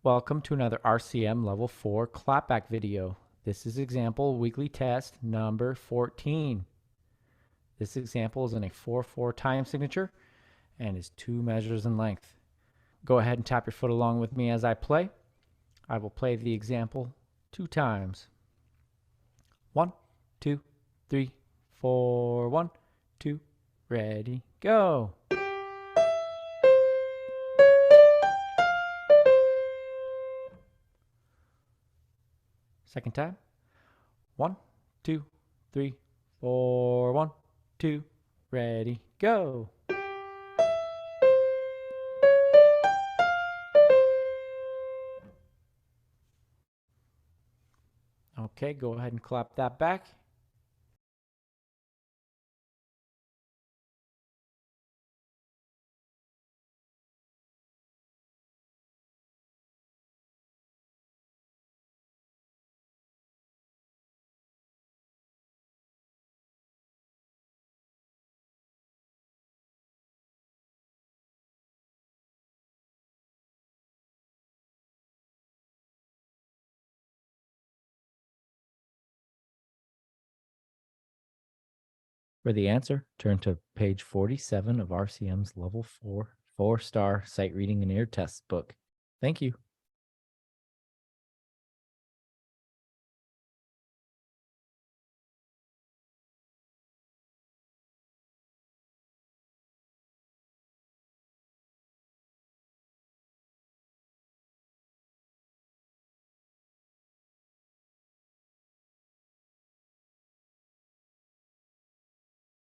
Welcome to another RCM Level 4 Clapback video. This is example weekly test number 14. This example is in a 4/4 time signature and is 2 measures in length. Go ahead and tap your foot along with me as I play. I will play the example 2 times. 1, 2, 3, 4, 1, 2, ready, go. Second time. 1, 2, 3, 4, 1, 2, ready, go. Okay, go ahead and clap that back. For the answer, turn to page 47 of RCM's Level 4 4-star Sight Reading and Ear Test book. Thank you.